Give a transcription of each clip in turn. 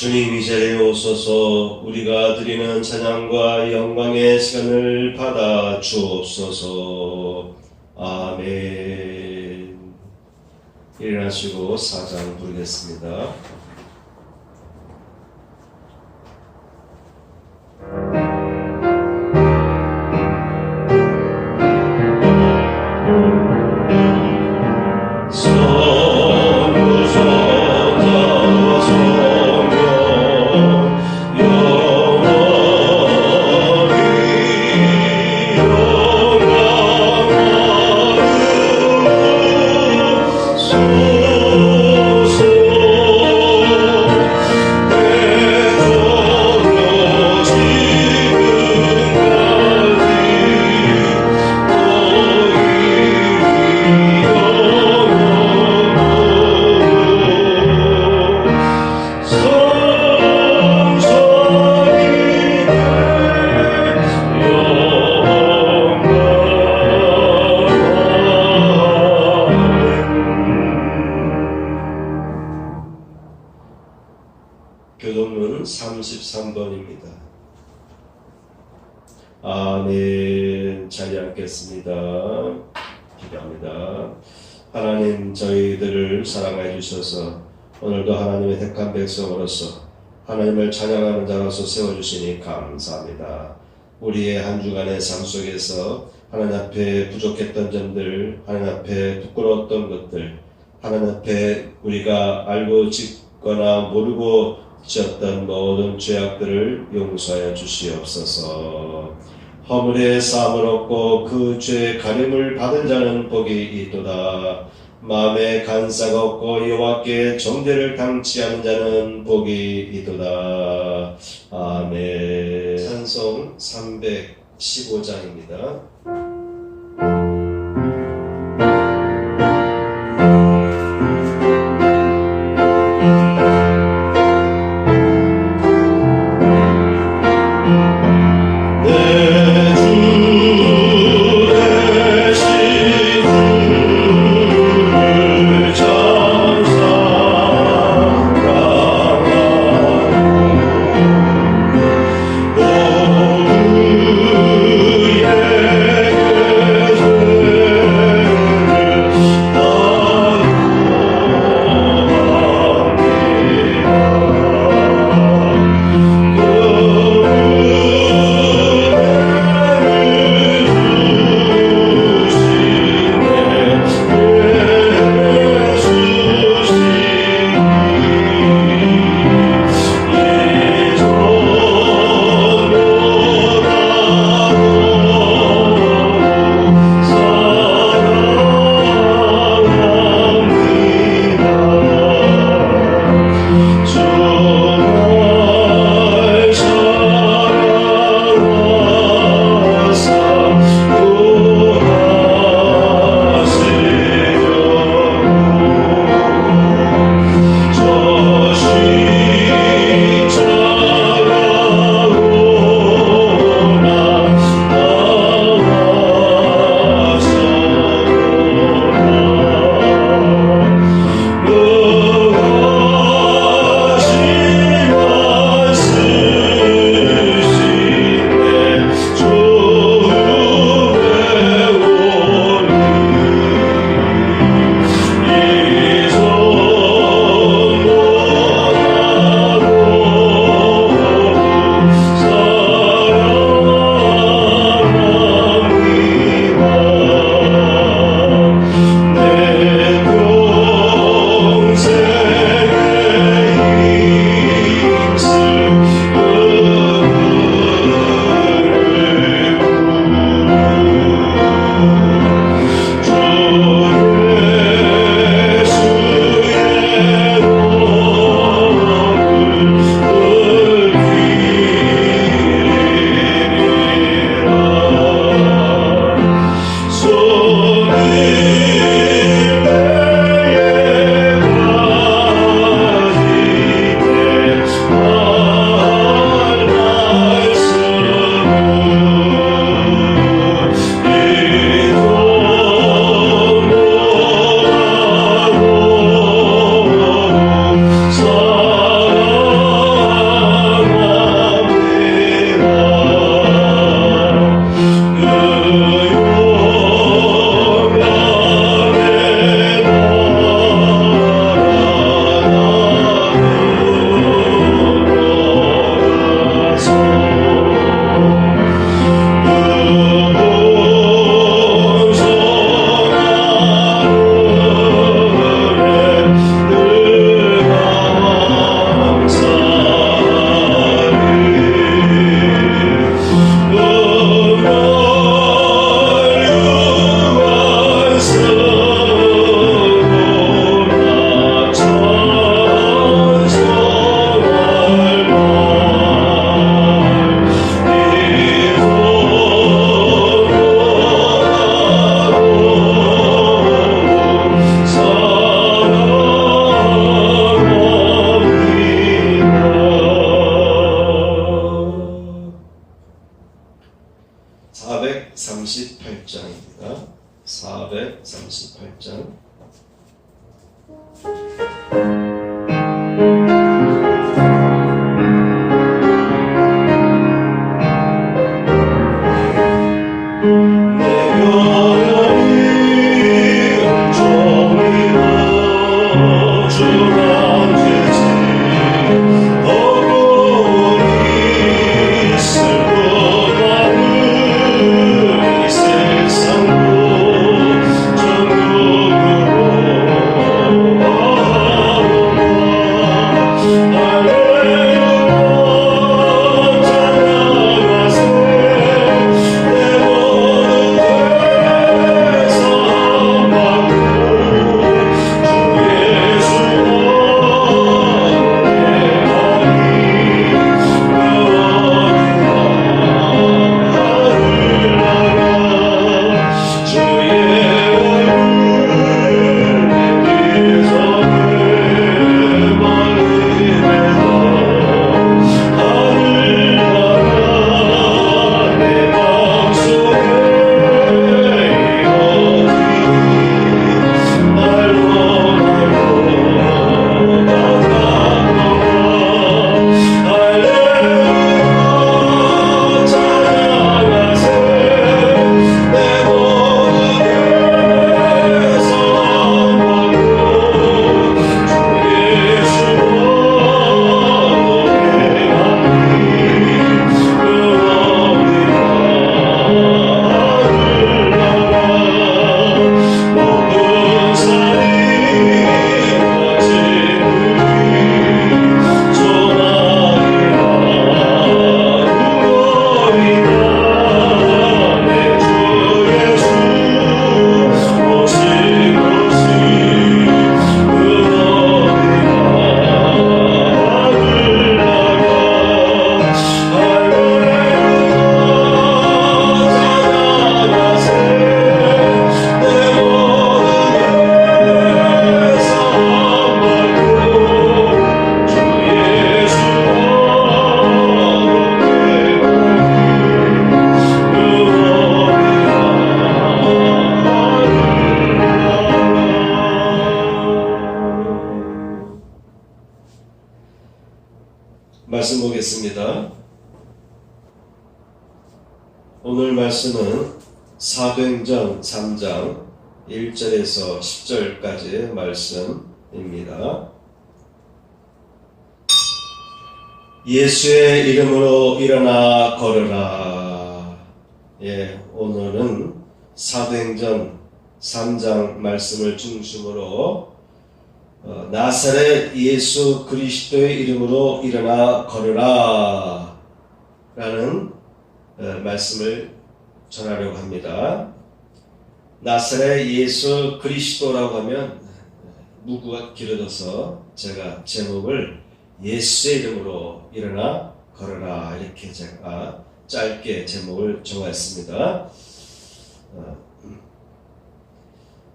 주님, 이 자리에 오소서. 우리가 드리는 찬양과 영광의 시간을 받아 주옵소서. 아멘. 일어나시고 사장 부르겠습니다. 교독문 33번입니다. 아멘. 자리 앉겠습니다. 기도합니다. 하나님, 저희들을 사랑해 주셔서 오늘도 하나님의 택한 백성으로서 하나님을 찬양하는 자로서 세워주시니 감사합니다. 우리의 한 주간의 삶 속에서 하나님 앞에 부족했던 점들, 하나님 앞에 부끄러웠던 것들, 하나님 앞에 우리가 알고 짓거나 모르고 지었던 모든 죄악들을 용서하여 주시옵소서. 허물의 사함을 얻고 그 죄의 가림을 받은 자는 복이 있도다. 마음에 간사가 없고 여호와께 정죄를 당치 않은 자는 복이 있도다. 아멘. 찬송 315장입니다. 말씀 보겠습니다. 오늘 말씀은 사도행전 3장 1절에서 10절까지의 말씀입니다. 예수의 이름으로 일어나 걸으라. 오늘은 사도행전 3장 말씀을 중심으로 나사렛 예수 그리스도의 이름으로 일어나 걸으라 라는 말씀을 전하려고 합니다. 나사렛 예수 그리스도라고 하면 문구가 길어져서 제가 제목을 예수의 이름으로 일어나 걸어라 이렇게 제가 짧게 제목을 정하였습니다.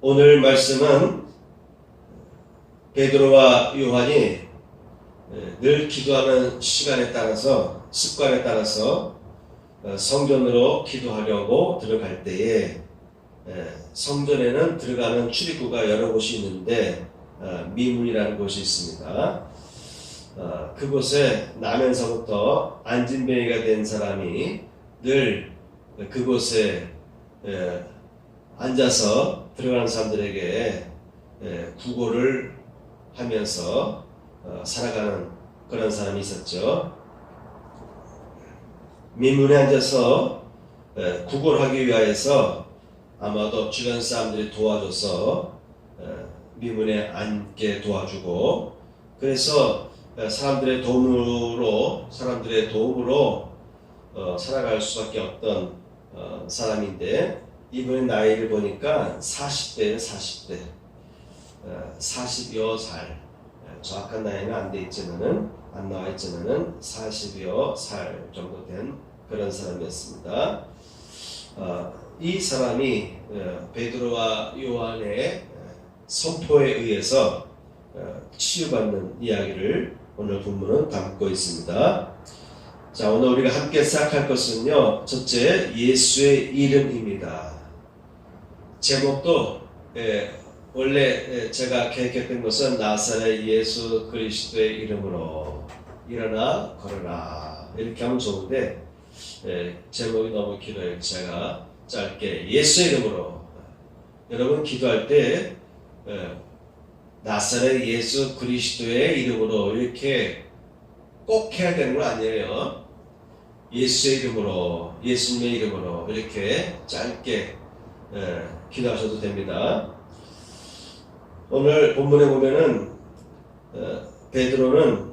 오늘 말씀은 베드로와 요한이 늘 기도하는 시간에 따라서 습관에 따라서 성전으로 기도하려고 들어갈 때에 성전에는 들어가는 출입구가 여러 곳이 있는데 미문이라는 곳이 있습니다. 그곳에 나면서부터 안진뱅이가 된 사람이 늘 그곳에 앉아서 들어가는 사람들에게 구걸을 하면서 살아가는 그런 사람이 있었죠. 민문에 앉아서 구걸하기 위하여서 아마도 주변 사람들이 도와줘서 민문에 앉게 도와주고, 그래서 사람들의 도움으로 살아갈 수밖에 없던 사람인데, 이분의 나이를 보니까 40대예요. 40여 살, 정확한 나이는 안 나와 있지만은 40여 살 정도 된 그런 사람이었습니다. 이 사람이 베드로와 요한의 선포에 의해서 치유받는 이야기를 오늘 본문은 담고 있습니다. 자, 오늘 우리가 함께 시작할 것은요, 첫째, 예수의 이름입니다. 제목도 원래 제가 계획했던 것은 나사렛 예수 그리스도의 이름으로 일어나 걸어라 이렇게 하면 좋은데 제목이 너무 길어요. 제가 짧게 예수의 이름으로, 여러분 기도할 때 나사렛 예수 그리스도의 이름으로 이렇게 꼭 해야 되는 건 아니에요. 예수의 이름으로, 예수님의 이름으로 이렇게 짧게 기도하셔도 됩니다. 오늘 본문에 보면은 베드로는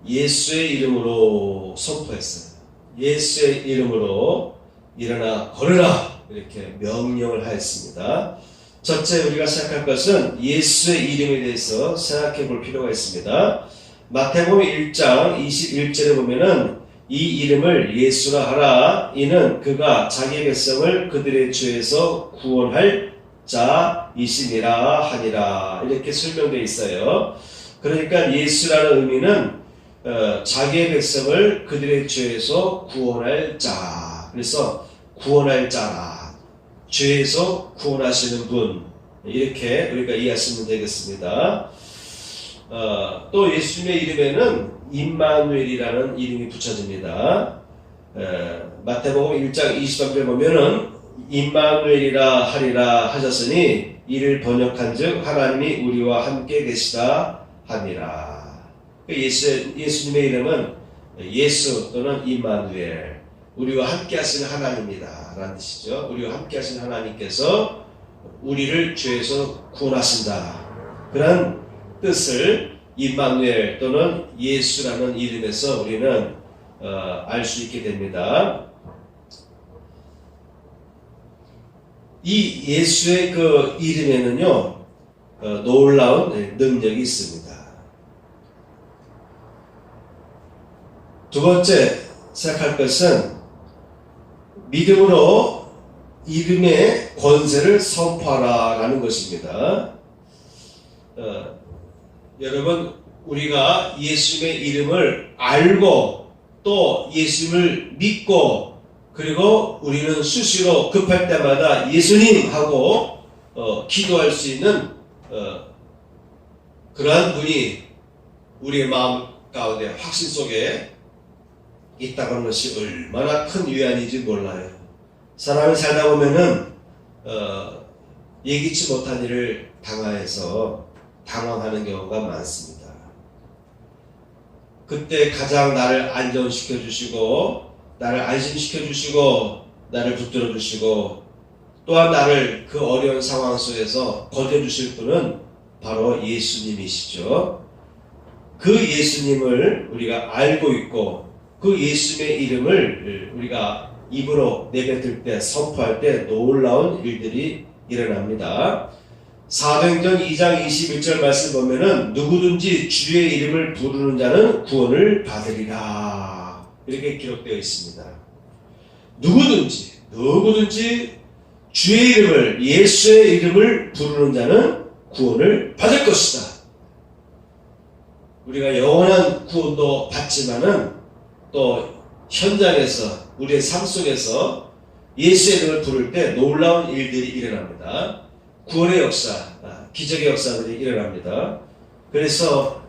예수의 이름으로 선포했어요. 예수의 이름으로 일어나 걸으라 이렇게 명령을 하였습니다. 첫째 우리가 생각할 것은 예수의 이름에 대해서 생각해 볼 필요가 있습니다. 마태복음 1장 21절에 보면은 이 이름을 예수라 하라. 이는 그가 자기 백성을 그들의 죄에서 구원할 자이시니라 하니라. 이렇게 설명되어 있어요. 그러니까 예수라는 의미는 자기의 백성을 그들의 죄에서 구원할 자. 그래서 구원할 자라. 죄에서 구원하시는 분. 이렇게 우리가 이해하시면 되겠습니다. 또 예수님의 이름에는 임마누엘이라는 이름이 붙여집니다. 마태복음 1장 23절 보면은 임마누엘이라 하리라 하셨으니 이를 번역한즉 하나님이 우리와 함께 계시다 함이라. 예수님의 이름은 예수 또는 임마누엘, 우리와 함께 하시는 하나님이다 라는 뜻이죠. 우리와 함께 하시는 하나님께서 우리를 죄에서 구원하신다, 그런 뜻을 임마누엘 또는 예수라는 이름에서 우리는 알 수 있게 됩니다. 이 예수의 그 이름에는요, 놀라운 능력이 있습니다. 두 번째 생각할 것은 믿음으로 이름의 권세를 선포하라 라는 것입니다. 여러분, 우리가 예수님의 이름을 알고 또 예수님을 믿고, 그리고 우리는 수시로 급할 때마다 예수님 하고 기도할 수 있는 그러한 분이 우리의 마음 가운데 확신 속에 있다는 것이 얼마나 큰 위안인지 몰라요. 사람이 살다 보면은 예기치 못한 일을 당하여서 당황하는 경우가 많습니다. 그때 가장 나를 안정시켜 주시고 나를 안심시켜 주시고 나를 붙들어 주시고 또한 나를 그 어려운 상황 속에서 거둬 주실 분은 바로 예수님이시죠. 그 예수님을 우리가 알고 있고 그 예수님의 이름을 우리가 입으로 내뱉을 때 선포할 때 놀라운 일들이 일어납니다. 사도행전 2장 21절 말씀 보면은 누구든지 주의 이름을 부르는 자는 구원을 받으리라 이렇게 기록되어 있습니다. 누구든지 주의 이름을 예수의 이름을 부르는 자는 구원을 받을 것이다. 우리가 영원한 구원도 받지만은 또 현장에서 우리의 삶 속에서 예수의 이름을 부를 때 놀라운 일들이 일어납니다. 구원의 역사, 기적의 역사들이 일어납니다. 그래서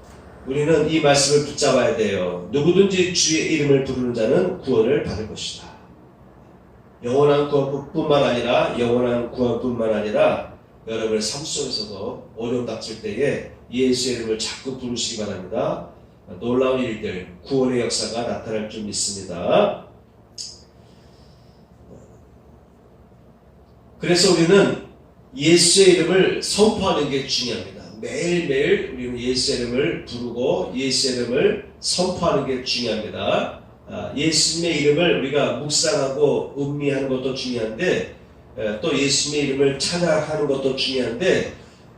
우리는 이 말씀을 붙잡아야 돼요. 누구든지 주의 이름을 부르는 자는 구원을 받을 것이다. 영원한 구원뿐만 아니라 여러분의 삶 속에서도 어려움 닥칠 때에 예수의 이름을 자꾸 부르시기 바랍니다. 놀라운 일들, 구원의 역사가 나타날 줄 믿습니다. 그래서 우리는 예수의 이름을 선포하는 게 중요합니다. 매일매일 우리는 예수의 이름을 부르고 예수의 이름을 선포하는 게 중요합니다. 예수님의 이름을 우리가 묵상하고 음미하는 것도 중요한데 또 예수님의 이름을 찬양하는 것도 중요한데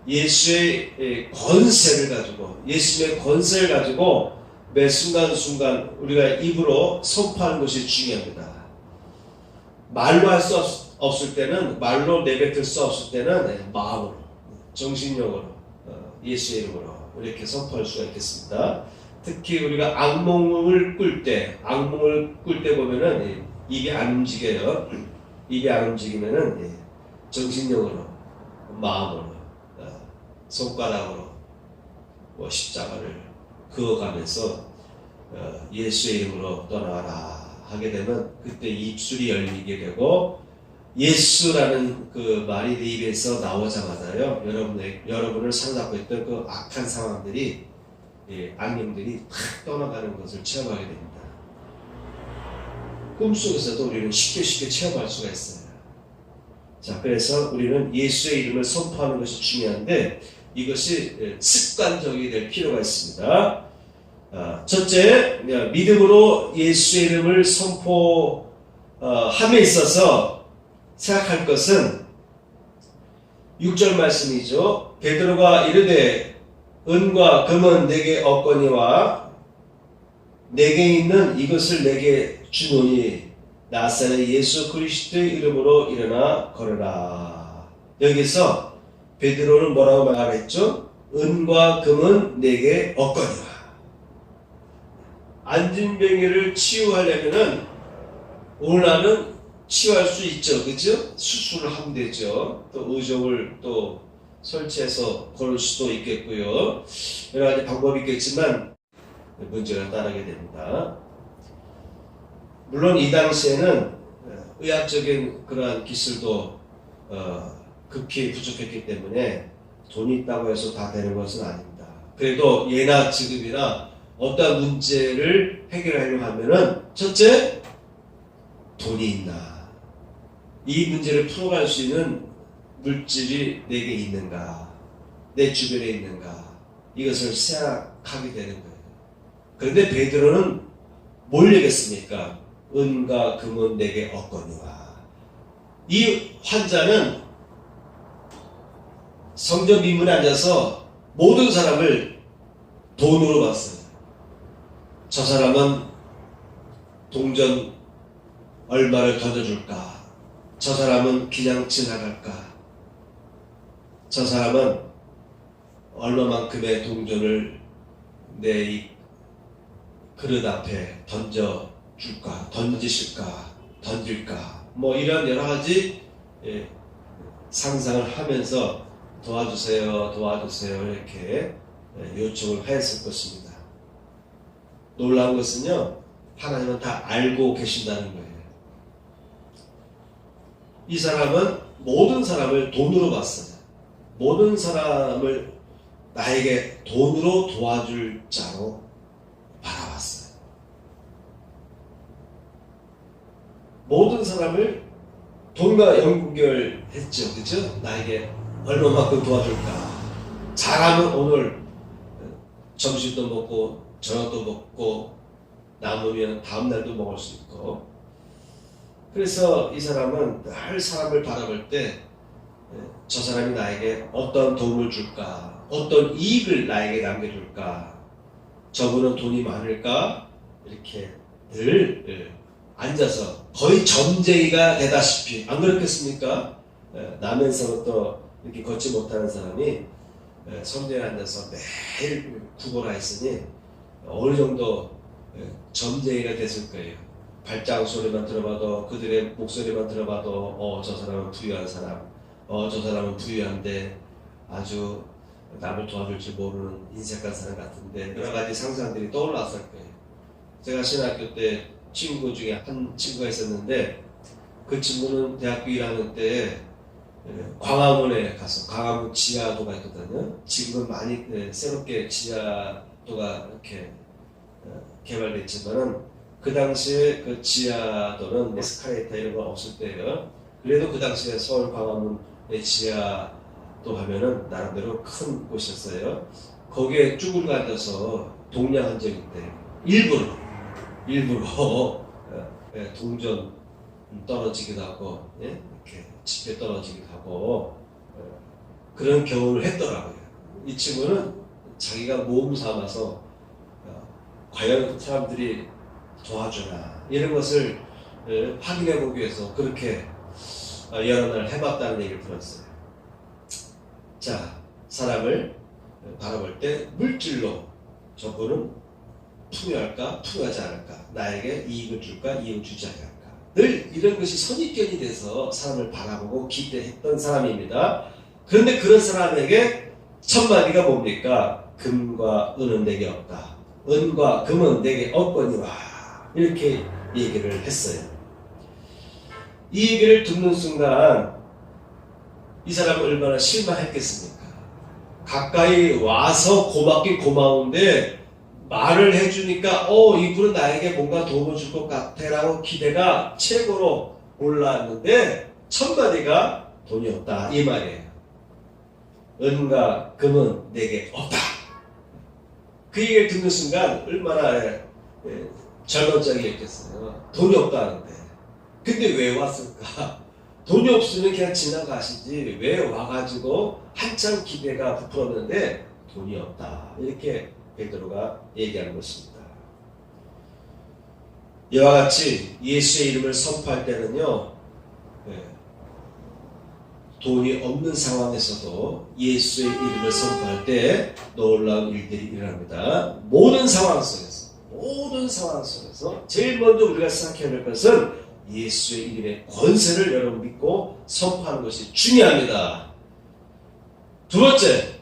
예수의 권세를 가지고 매 순간순간 우리가 입으로 선포하는 것이 중요합니다. 말로 할 수 없을 때는 말로 내뱉을 수 없을 때는 마음으로 정신력으로 예수의 이름으로 이렇게 선포할 수가 있겠습니다. 특히 우리가 악몽을 꿀 때 보면은 입이 안 움직여요. 입이 안 움직이면은 정신력으로 마음으로 손가락으로 십자가를 그어가면서 예수의 이름으로 떠나가라 하게 되면 그때 입술이 열리게 되고 예수라는 그 말이 내 입에서 나오자마자요 여러분을 사로잡고 있던 그 악한 상황들이 악령들이 탁 떠나가는 것을 체험하게 됩니다. 꿈속에서도 우리는 쉽게 체험할 수가 있어요. 자, 그래서 우리는 예수의 이름을 선포하는 것이 중요한데 이것이 습관적이 될 필요가 있습니다. 첫째, 믿음으로 예수의 이름을 선포함에 있어서 생각할 것은 6절 말씀이죠. 베드로가 이르되 은과 금은 내게 없거니와 내게 있는 이것을 내게 주노니 나사렛 예수 그리스도의 이름으로 일어나 걸어라. 여기서 베드로는 뭐라고 말했죠? 은과 금은 내게 없거니와. 안진병이를 치유하려면은 오늘날은 치유할 수 있죠, 그죠? 수술을 하면 되죠. 또 의족을 또 설치해서 걸을 수도 있겠고요. 여러 가지 방법이 있겠지만 문제가 따르게 됩니다. 물론 이 당시에는 의학적인 그러한 기술도 극히 부족했기 때문에 돈이 있다고 해서 다 되는 것은 아닙니다. 그래도 예나 지금이나 어떤 문제를 해결하려고 하면은 첫째, 돈이 있나? 이 문제를 풀어갈 수 있는 물질이 내게 있는가? 내 주변에 있는가? 이것을 생각하게 되는 거예요. 그런데 베드로는 뭘 얘기했습니까? 은과 금은 내게 없거니와. 이 환자는 성전 민문에 앉아서 모든 사람을 돈으로 봤어요. 저 사람은 동전 얼마를 던져줄까? 저 사람은 그냥 지나갈까? 저 사람은 얼마만큼의 동전을 내 이 그릇 앞에 던져줄까? 던질까? 뭐 이런 여러 가지 상상을 하면서 도와주세요 이렇게 요청을 하였을 것입니다. 놀라운 것은요, 하나님은 다 알고 계신다는 거예요. 이 사람은 모든 사람을 돈으로 봤어요. 모든 사람을 나에게 돈으로 도와줄 자로 바라봤어요. 모든 사람을 돈과 연결했죠. 그죠? 나에게 얼마만큼 도와줄까? 잘하면 오늘 점심도 먹고 저녁도 먹고 남으면 다음날도 먹을 수 있고. 그래서 이 사람은 늘 사람을 바라볼 때 저 사람이 나에게 어떤 도움을 줄까? 어떤 이익을 나에게 남겨줄까? 저분은 돈이 많을까? 이렇게 늘 앉아서 거의 점쟁이가 되다시피, 안 그렇겠습니까? 나면서부터 이렇게 걷지 못하는 사람이 성전에 앉아서 매일 구걸하 있으니 어느 정도 점쟁이가 됐을 거예요. 발자국 소리만 들어봐도, 그들의 목소리만 들어봐도 저 사람은 부유한 사람, 저 사람은 부유한데 아주 남을 도와줄 줄 모르는 인색한 사람 같은데, 여러 가지 상상들이 떠올랐을 거예요. 제가 신학교 때 친구 중에 한 친구가 있었는데, 그 친구는 대학교 1학년 때 광화문에 가서, 광화문 지하도가 있거든요. 지금은 많이 새롭게 지하도가 이렇게 개발됐지만은 그 당시에 그 지하도는 에스컬레이터 이런 거 없을 때예요. 그래도 그 당시에 서울 광화문의 지하도 하면은 나름대로 큰 곳이었어요. 거기에 쭈그려 앉아서 동냥한 적이 있대요. 일부러 동전 떨어지기도 하고, 이렇게 지폐 떨어지기도 하고, 그런 경험을 했더라고요. 이 친구는 자기가 모험 삼아서 과연 사람들이 도와주나 이런 것을 확인해 보기 위해서 그렇게 여러 날 해봤다는 얘기를 들었어요. 자, 사람을 바라볼 때 물질로 저분은 풍요할까 풍요하지 않을까, 나에게 이익을 줄까 이익을 주지 않을까, 늘 이런 것이 선입견이 돼서 사람을 바라보고 기대했던 사람입니다. 그런데 그런 사람에게 첫 마디가 뭡니까? 금과 은은 내게 없다, 은과 금은 내게 없거니와, 이렇게 얘기를 했어요. 이 얘기를 듣는 순간 이 사람은 얼마나 실망했겠습니까? 가까이 와서 고맙긴 고마운데 말을 해주니까 이분은 나에게 뭔가 도움을 줄 것 같아 라고 기대가 최고로 올라왔는데 첫 마디가 돈이 없다 이 말이에요. 은과 금은 내게 없다. 그 얘기를 듣는 순간 얼마나 절망적이었겠어요. 돈이 없다는데. 근데 왜 왔을까? 돈이 없으면 그냥 지나가시지 왜 와가지고 한참 기대가 부풀었는데 돈이 없다. 이렇게 베드로가 얘기하는 것입니다. 이와 같이 예수의 이름을 선포할 때는요, 돈이 없는 상황에서도 예수의 이름을 선포할 때 놀라운 일들이 일어납니다. 모든 상황 속에서 제일 먼저 우리가 생각해야 할 것은 예수의 이름의 권세를 여러분 믿고 선포하는 것이 중요합니다. 두 번째,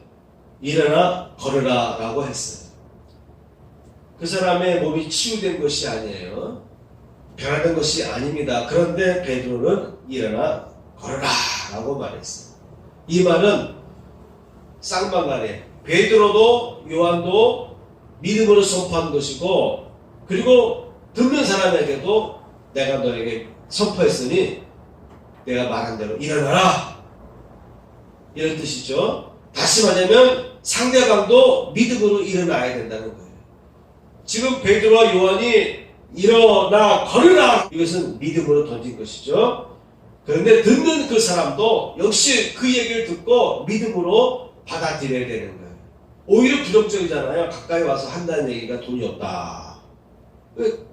일어나 걸으라 라고 했어요. 그 사람의 몸이 치유된 것이 아니에요. 변화된 것이 아닙니다. 그런데 베드로는 일어나 걸으라 라고 말했어요. 이 말은 쌍방간에 베드로도 요한도 믿음으로 선포한 것이고, 그리고 듣는 사람에게도 내가 너에게 선포했으니 내가 말한 대로 일어나라, 이런 뜻이죠. 다시 말하면 상대방도 믿음으로 일어나야 된다는 거예요. 지금 베드로와 요한이 일어나 걸으라, 이것은 믿음으로 던진 것이죠. 그런데 듣는 그 사람도 역시 그 얘기를 듣고 믿음으로 받아들여야 되는 거예요. 오히려 부정적이잖아요. 가까이 와서 한다는 얘기가 돈이 없다.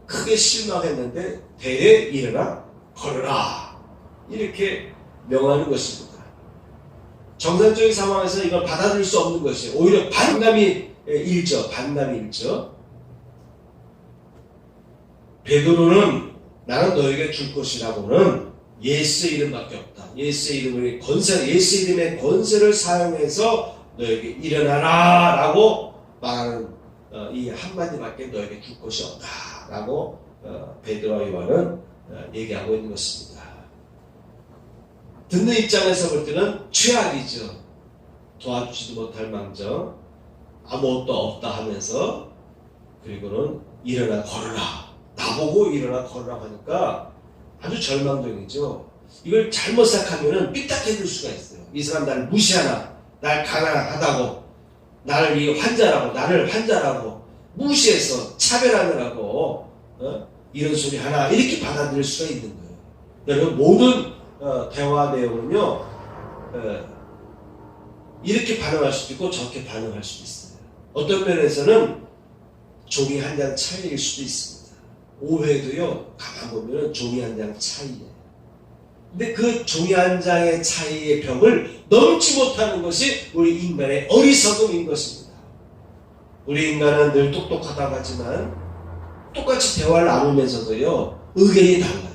크게 실망했는데 대에 일어나 걸으라, 이렇게 명하는 것입니다. 정상적인 상황에서 이걸 받아들일 수 없는 것이에요. 오히려 반감이 일죠. 베드로는 나는 너에게 줄 것이라고는 예수의 이름밖에 없다. 예수의 이름의 권세를 사용해서 너에게 일어나라 라고 말하는 이 한마디밖에 너에게 줄 것이 없다 라고 베드로와 요한은 얘기하고 있는 것입니다. 듣는 입장에서 볼 때는 최악이죠. 도와주지도 못할 망정 아무것도 없다 하면서 그리고는 일어나 걸으라 나보고 일어나 걸으라 하니까 아주 절망적이죠. 이걸 잘못 생각하면 삐딱해질 수가 있어요. 이 사람 나를 무시하나, 날 가난하다고, 나를 이 환자라고, 나를 환자라고 무시해서 차별하느라고 이런 소리 하나 이렇게 받아들일 수가 있는 거예요. 여러분 모든 대화 내용은요 이렇게 반응할 수도 있고 저렇게 반응할 수도 있어요. 어떤 면에서는 종이 한 장 차이일 수도 있습니다. 오해도요 가만 보면 종이 한 장 차이예요. 근데 그 종이 한 장의 차이의 벽을 넘지 못하는 것이 우리 인간의 어리석음인 것입니다. 우리 인간은 늘 똑똑하다고 하지만 똑같이 대화를 나누면서도요 의견이 달라요.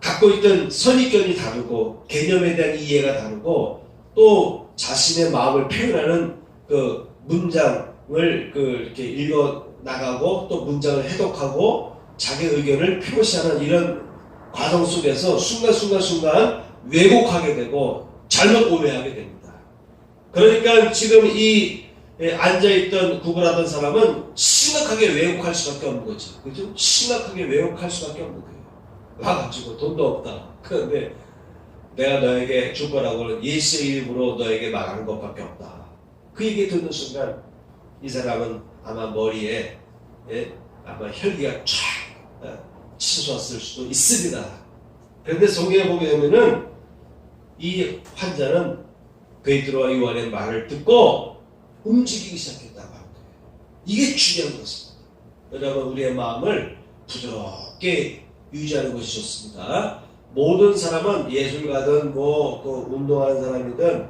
갖고 있던 선입견이 다르고 개념에 대한 이해가 다르고 또 자신의 마음을 표현하는 그 문장을 이렇게 읽어 나가고 또 문장을 해독하고 자기 의견을 표시하는 이런 과정 속에서 순간 왜곡하게 되고 잘못 오해하게 됩니다. 그러니까 지금 이 앉아있던 구걸하던 사람은 심각하게 왜곡할 수밖에 없는 거죠. 그죠? 심각하게 왜곡할 수밖에 없는 거예요. 와가지고 돈도 없다. 그런데 내가 너에게 줄 거라고는 예수의 이름으로 너에게 말하는 것밖에 없다. 그 얘기 듣는 순간 이 사람은 아마 머리에 아마 혈기가 쫙 치솟았을 수도 있습니다. 그런데 성경에 보게 되면은 이 환자는 베드로와 요한의 말을 듣고 움직이기 시작했다고 하는 거예요. 이게 중요한 것입니다. 여러분 우리의 마음을 부드럽게 유지하는 것이 좋습니다. 모든 사람은 예술가든 운동하는 사람이든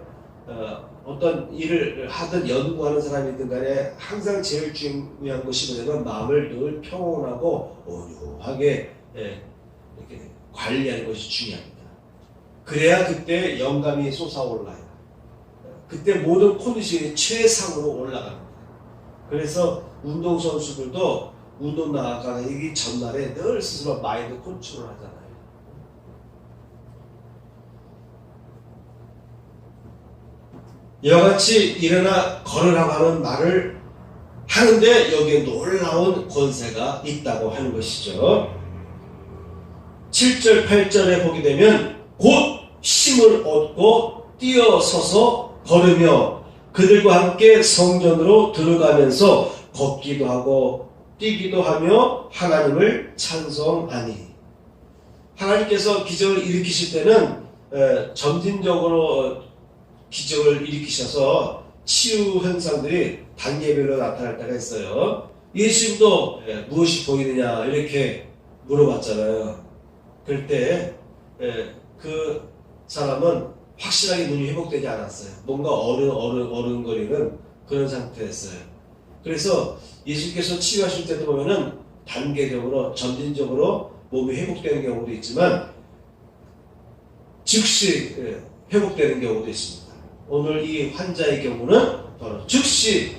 어떤 일을 하든 연구하는 사람이든 간에 항상 제일 중요한 것이 뭐냐면 마음을 늘 평온하고 온유하게 이렇게 관리하는 것이 중요합니다. 그래야 그때 영감이 솟아올라요. 그때 모든 컨디션이 최상으로 올라갑니다. 그래서 운동선수들도 운동 나가기 전날에 늘 스스로 마인드 컨트롤 하잖아요. 이와 같이 일어나 걸으라고 하는 말을 하는데 여기에 놀라운 권세가 있다고 하는 것이죠. 7절 8절에 보게 되면 곧 힘을 얻고 뛰어서서 걸으며 그들과 함께 성전으로 들어가면서 걷기도 하고 뛰기도 하며 하나님을 찬송하니. 하나님께서 기적을 일으키실 때는 점진적으로 기적을 일으키셔서 치유 현상들이 단계별로 나타날 때가 있어요. 예수님도 무엇이 보이느냐 이렇게 물어봤잖아요. 그럴 때 그 사람은 확실하게 눈이 회복되지 않았어요. 뭔가 어른거리는 그런 상태였어요. 그래서 예수님께서 치유하실 때도 보면은 단계적으로 점진적으로 몸이 회복되는 경우도 있지만 즉시 회복되는 경우도 있습니다. 오늘 이 환자의 경우는 바로 즉시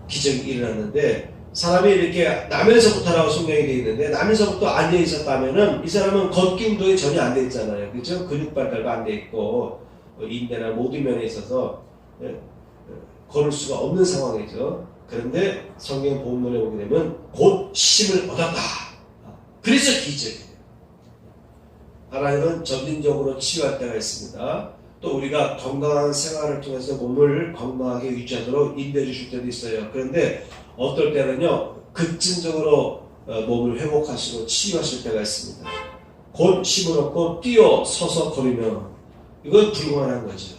기적이 일어났는데 사람이 이렇게 나면서부터라고 성경이 되어 있는데 나면서부터 앉아 있었다면은 이 사람은 걷기 운동이 전혀 안 돼 있잖아요. 그죠? 근육 발달도 안 돼 있고 인대나 모든 면에 있어서 걸을 수가 없는 상황이죠. 그런데 성경 본문에 보게 되면 곧 힘을 얻었다. 그래서 기적이에요. 하나님은 점진적으로 치유할 때가 있습니다. 또 우리가 건강한 생활을 통해서 몸을 건강하게 유지하도록 인도해 주실 때도 있어요. 그런데 어떨 때는요 급진적으로 몸을 회복하시고 치유하실 때가 있습니다. 곧 힘을 얻고 뛰어 서서 걸으며 이건 불가능한 거죠.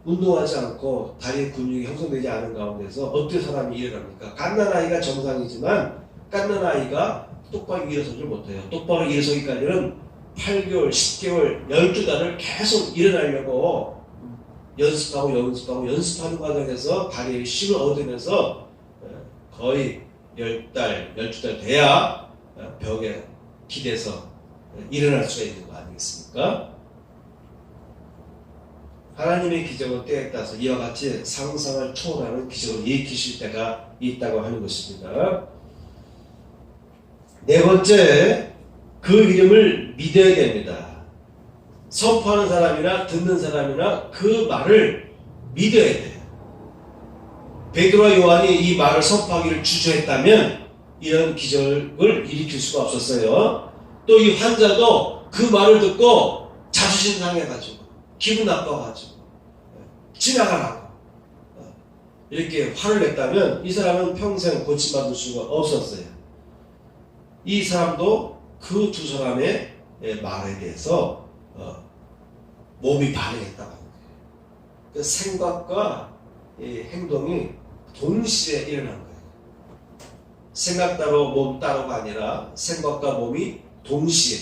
운동하지 않고 다리의 근육이 형성되지 않은 가운데서 어떻게 사람이 일어납니까? 갓난아이가 정상이지만 갓난아이가 똑바로 일어서질 못해요. 똑바로 일어서기까지는 8개월, 10개월, 12달을 계속 일어나려고 연습하는 과정에서 다리에 힘을 얻으면서 거의 10달, 12달 돼야 벽에 기대서 일어날 수가 있는 거 아니겠습니까? 하나님의 기적은 때에 따라서 이와 같이 상상을 초월하는 기적을 일으키실 때가 있다고 하는 것입니다. 네 번째, 그 이름을 믿어야 됩니다. 선포하는 사람이나 듣는 사람이나 그 말을 믿어야 돼요. 베드로와 요한이 이 말을 선포하기를 주저했다면 이런 기적을 일으킬 수가 없었어요. 또 이 환자도 그 말을 듣고 자존심 상해가지고 기분 나빠가지고 지나가라고 이렇게 화를 냈다면 이 사람은 평생 고침받을 수가 없었어요. 이 사람도 그 두 사람의 말에 대해서 몸이 반응했다고 하는 거예요. 그 생각과 행동이 동시에 일어난 거예요. 생각 따로 몸 따로가 아니라 생각과 몸이 동시에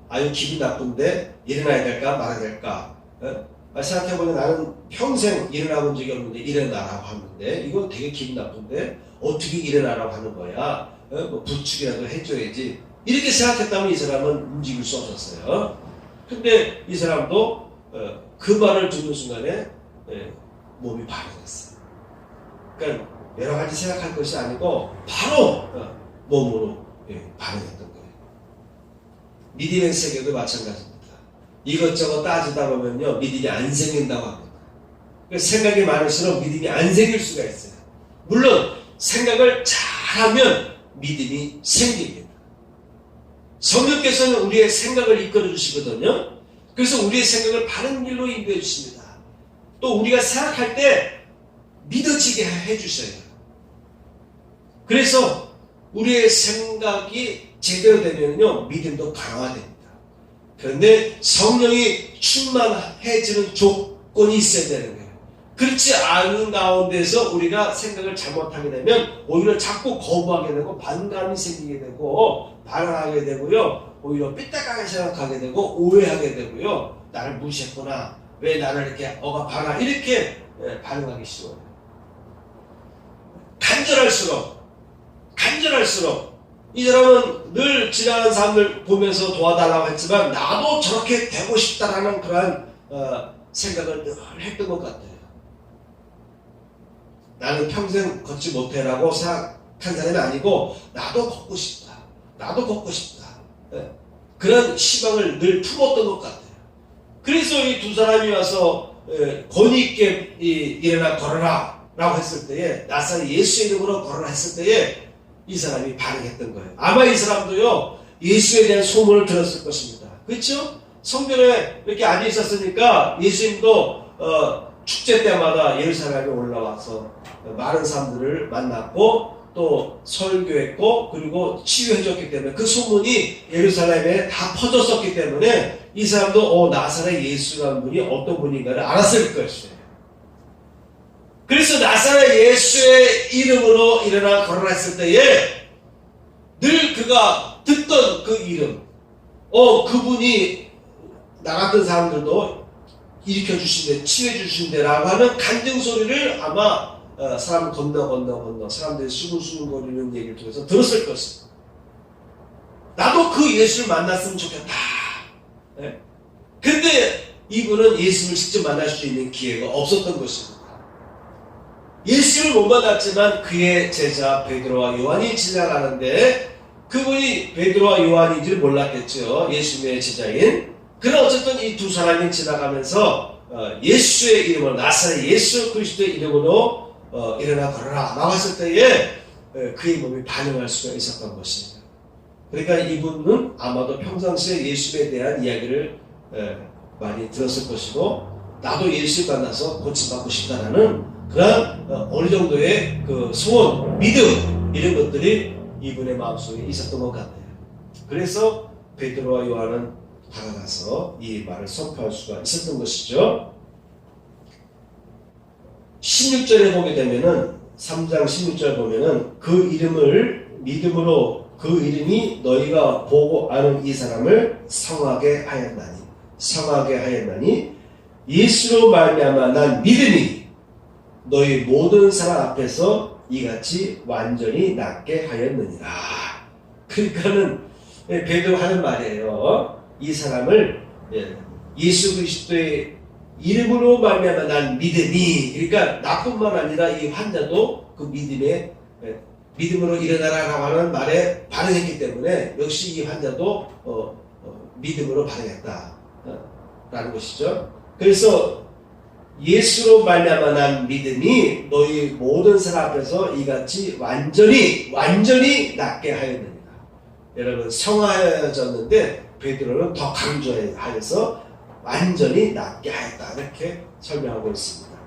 아유 기분 나쁜데 일어나야 될까 말아야 될까 생각해보면 나는 평생 일어나 본 적이 없는데 일어나라고 하는데 이건 되게 기분 나쁜데 어떻게 일어나라고 하는 거야 뭐 부축이라도 해줘야지 이렇게 생각했다면 이 사람은 움직일 수 없었어요. 근데 이 사람도 그 말을 듣는 순간에 몸이 반응했어요. 그러니까 여러 가지 생각할 것이 아니고 바로 몸으로 반응했던 거예요. 믿음의 세계도 마찬가지입니다. 이것저것 따지다 보면요 믿음이 안 생긴다고 합니다. 그러니까 생각이 많을수록 믿음이 안 생길 수가 있어요. 물론 생각을 잘하면 믿음이 생깁니다. 성령께서는 우리의 생각을 이끌어 주시거든요. 그래서 우리의 생각을 바른 길로 인도해 주십니다. 또 우리가 생각할 때 믿어지게 해 주셔요. 그래서 우리의 생각이 제대로 되면요 믿음도 강화됩니다. 그런데 성령이 충만해지는 조건이 있어야 되는 거예요. 그렇지 않은 가운데서 우리가 생각을 잘못하게 되면 오히려 자꾸 거부하게 되고 반감이 생기게 되고 반항하게 되고요 오히려 삐딱하게 생각하게 되고 오해하게 되고요 나를 무시했구나 왜 나를 이렇게 억압하나 이렇게 반응하기 쉬워요. 간절할수록 이 사람은 늘 지나가는 사람들 보면서 도와달라고 했지만 나도 저렇게 되고 싶다라는 그러한 생각을 늘 했던 것 같아요. 나는 평생 걷지 못해라고 생각한 사람이 아니고 나도 걷고 싶다. 그런 희망을 늘 품었던 것 같아요. 그래서 이 두 사람이 와서 권위 있게 일어나 걸어라 라고 했을 때에 나사렛 예수의 이름으로 걸어라 했을 때에 이 사람이 반응했던 거예요. 아마 이 사람도요 예수에 대한 소문을 들었을 것입니다. 그렇죠? 성전에 이렇게 앉아 있었으니까 예수님도 축제 때마다 예루살렘에 올라와서 많은 사람들을 만났고 또 설교했고 그리고 치유해줬기 때문에 그 소문이 예루살렘에 다 퍼졌었기 때문에 이 사람도 나사렛 예수라는 분이 어떤 분인가를 알았을 것이에요. 그래서 나사렛 예수의 이름으로 일어나 걸어라 했을 때에 늘 그가 듣던 그 이름 그분이 나 같은 사람들도 일으켜주신대 치유해주신대 라고 하는 간증소리를 아마 사람 건너 사람들이 수근수근거리는 얘기를 통해서 들었을 것입니다. 나도 그 예수를 만났으면 좋겠다. 근데 이분은 예수를 직접 만날 수 있는 기회가 없었던 것입니다. 예수를 못 만났지만 그의 제자 베드로와 요한이 지나가는데 그분이 베드로와 요한인지를 몰랐겠죠. 예수님의 제자인. 그러나 어쨌든 이 두 사람이 지나가면서 예수의 이름으로 나사렛 예수 그리스도의 이름으로 일어나 걸어라 나왔을 때에 그의 몸이 반응할 수가 있었던 것입니다. 그러니까 이분은 아마도 평상시에 예수에 대한 이야기를 많이 들었을 것이고 나도 예수를 만나서 고침받고 싶다라는 그런 어느 정도의 그 소원, 믿음 이런 것들이 이분의 마음속에 있었던 것 같아요. 그래서 베드로와 요한은 다가가서 이 말을 선포할 수가 있었던 것이죠. 16절에 보게 되면은 3장 16절 보면은 그 이름을 믿음으로 그 이름이 너희가 보고 아는 이 사람을 성하게 하였나니 예수로 말미암아 난 믿으니 너희 모든 사람 앞에서 이같이 완전히 낫게 하였느니라. 그러니까는 베드로 하는 말이에요. 이 사람을 예수 그리스도의 이름으로 말미암아 난 믿으니 그러니까 나뿐만 아니라 이 환자도 그 믿음에 믿음으로 일어나라라고 하는 말에 반응했기 때문에 역시 이 환자도 믿음으로 반응했다 라는 것이죠. 그래서 예수로 말미암아 난 믿음이 너희 모든 사람 앞에서 이같이 완전히 낫게 하였느니라. 여러분, 성하여졌는데 베드로는 더 강조하여서 완전히 낫게 하였다 이렇게 설명하고 있습니다.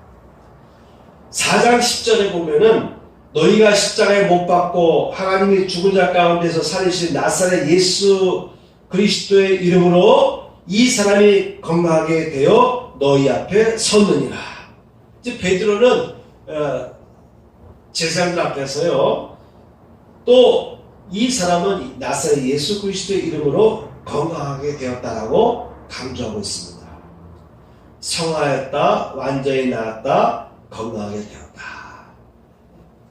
4장 10절에 보면은 너희가 십자가에 못 박고 하나님이 죽은 자 가운데서 살리신 나사렛 예수 그리스도의 이름으로 이 사람이 건강하게 되어 너희 앞에 섰느니라. 이제 베드로는 제사장들 앞에서요, 또 이 사람은 나사렛 예수 그리스도의 이름으로 건강하게 되었다라고 강조하고 있습니다. 성하였다, 완전히 나았다, 건강하게 되었다.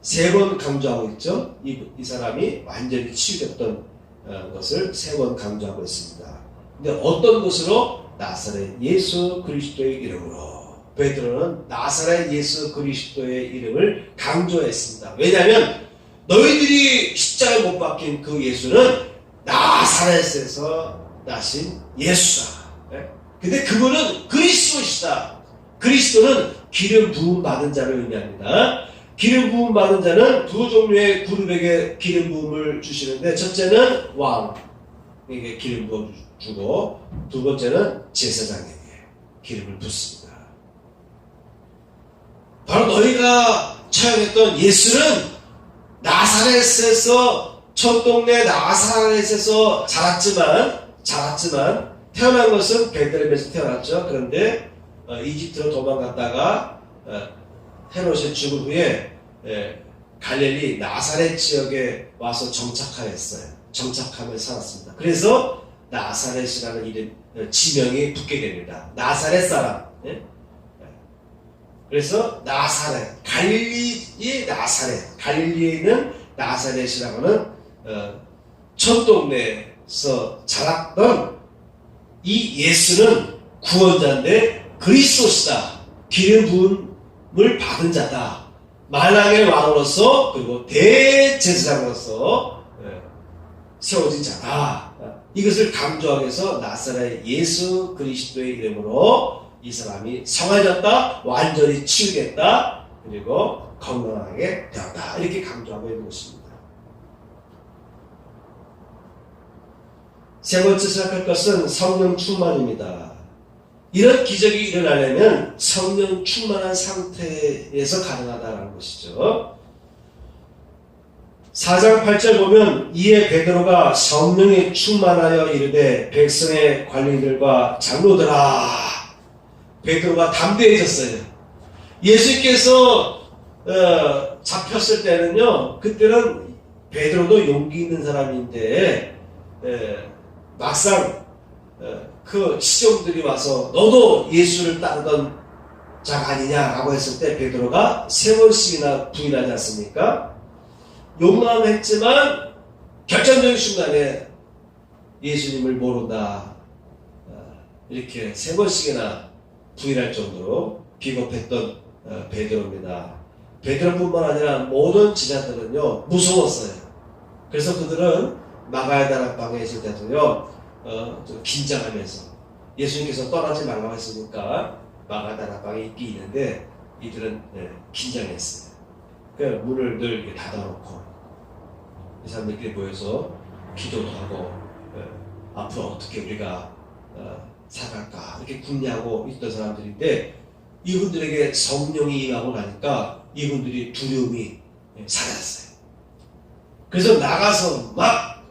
3번 강조하고 있죠. 이 사람이 완전히 치유됐던 것을 3번 강조하고 있습니다. 근데 어떤 것으로? 나사렛 예수 그리스도의 이름으로. 베드로는 나사렛 예수 그리스도의 이름을 강조했습니다. 왜냐하면 너희들이 십자가에 못 박힌 그 예수는 나사렛에서 나신 예수다. 근데 그분은 그리스도시다. 그리스도는 기름 부음 받은 자를 의미합니다. 기름 부음 받은 자는 두 종류의 그룹에게 기름 부음을 주시는데, 첫째는 왕에게 기름 부음 주고 두 번째는 제사장에게 기름을 붓습니다. 바로 너희가 처형했던 예수는 나사렛에서, 첫 동네 나사렛에서 자랐지만 태어난 것은 베들레헴에서 태어났죠. 그런데 이집트로 도망갔다가 헤롯이 죽은 후에 갈릴리 나사렛 지역에 와서 정착하며 살았습니다. 그래서 나사렛이라는 이름, 지명이 붙게 됩니다. 나사렛 사람. 그래서 나사렛, 갈릴리의 나사렛, 갈릴리에 있는 나사렛이라고 하는 첫 동네에서 자랐던 이 예수는 구원자인데 그리스도시다. 기름 부음을 받은 자다. 만왕의 왕으로서, 그리고 대제사장으로서 세워진 자다. 이것을 강조하기 위해서 나사렛 예수 그리스도의 이름으로 이 사람이 성화졌다, 완전히 치유됐다, 그리고 건강하게 되었다. 이렇게 강조하고 있는 것입니다. 세 번째 생각할 것은 성령 충만입니다. 이런 기적이 일어나려면 성령 충만한 상태에서 가능하다는 것이죠. 4장 8절 보면 이에 베드로가 성령에 충만하여 이르되 백성의 관리들과 장로들아. 베드로가 담대해졌어요. 예수께서 잡혔을 때는요, 그때는 베드로도 용기 있는 사람인데 막상 그 시종들이 와서 너도 예수를 따르던 자가 아니냐라고 했을 때 베드로가 3번씩이나 부인하지 않습니까? 용감했지만 결정적인 순간에 예수님을 모른다, 이렇게 3번씩이나 부인할 정도로 비겁했던 베드로입니다. 베드로뿐만 아니라 모든 제자들은요 무서웠어요. 그래서 그들은 마가야 다락방에 있을 때도요 좀 긴장하면서, 예수님께서 떠나지 말라고 했으니까 마가야 다락방에 있긴 있는데 이들은 긴장했어요. 그 문을 늘 이렇게 닫아놓고 이 사람들끼리 모여서 기도도 하고 앞으로 어떻게 우리가 살아갈까 이렇게 궁리하고 있던 사람들인데, 이분들에게 성령이 임하고 나니까 이분들이 두려움이 사라졌어요. 그래서 나가서 막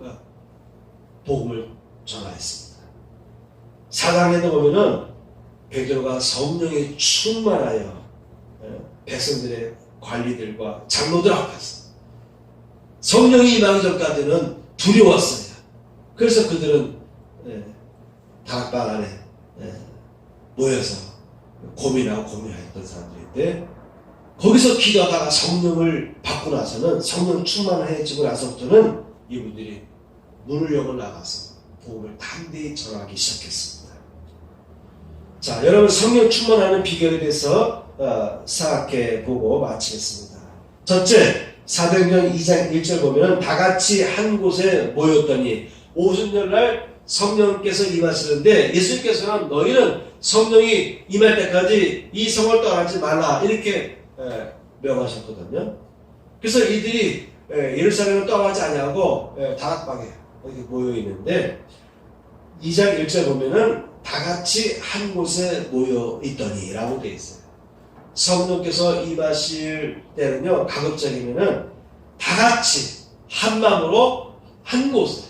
복음을 전하였습니다. 사장에도 보면은 베드로가 성령에 충만하여 백성들의 관리들과 장로들 앞에서 성령이 임하기 전까지는 두려웠어요. 그래서 그들은 다락방 안에 모여서 고민했던 사람들인데, 거기서 기도하다가 성령을 받고 나서는, 성령 충만해지고 나서부터는 이분들이 문을 열고 나가서 복음을 담대히 전하기 시작했습니다. 자, 여러분, 성령 충만하는 비결에 대해서 생각해 보고 마치겠습니다. 첫째, 사도행전 2장 1절 보면은 다 같이 한 곳에 모였더니 오순절날 성령께서 임하시는데 예수님께서는 너희는 성령이 임할 때까지 이 성을 떠나지 말라 이렇게 명하셨거든요. 그래서 이들이 예루살렘을 떠나지 아니하고 다락방에 이렇게 모여 있는데 2장 1절 보면은 다 같이 한 곳에 모여 있더니 라고 되어 있어요. 성령께서 임하실 때는요, 가급적이면은 다 같이 한 마음으로 한 곳에.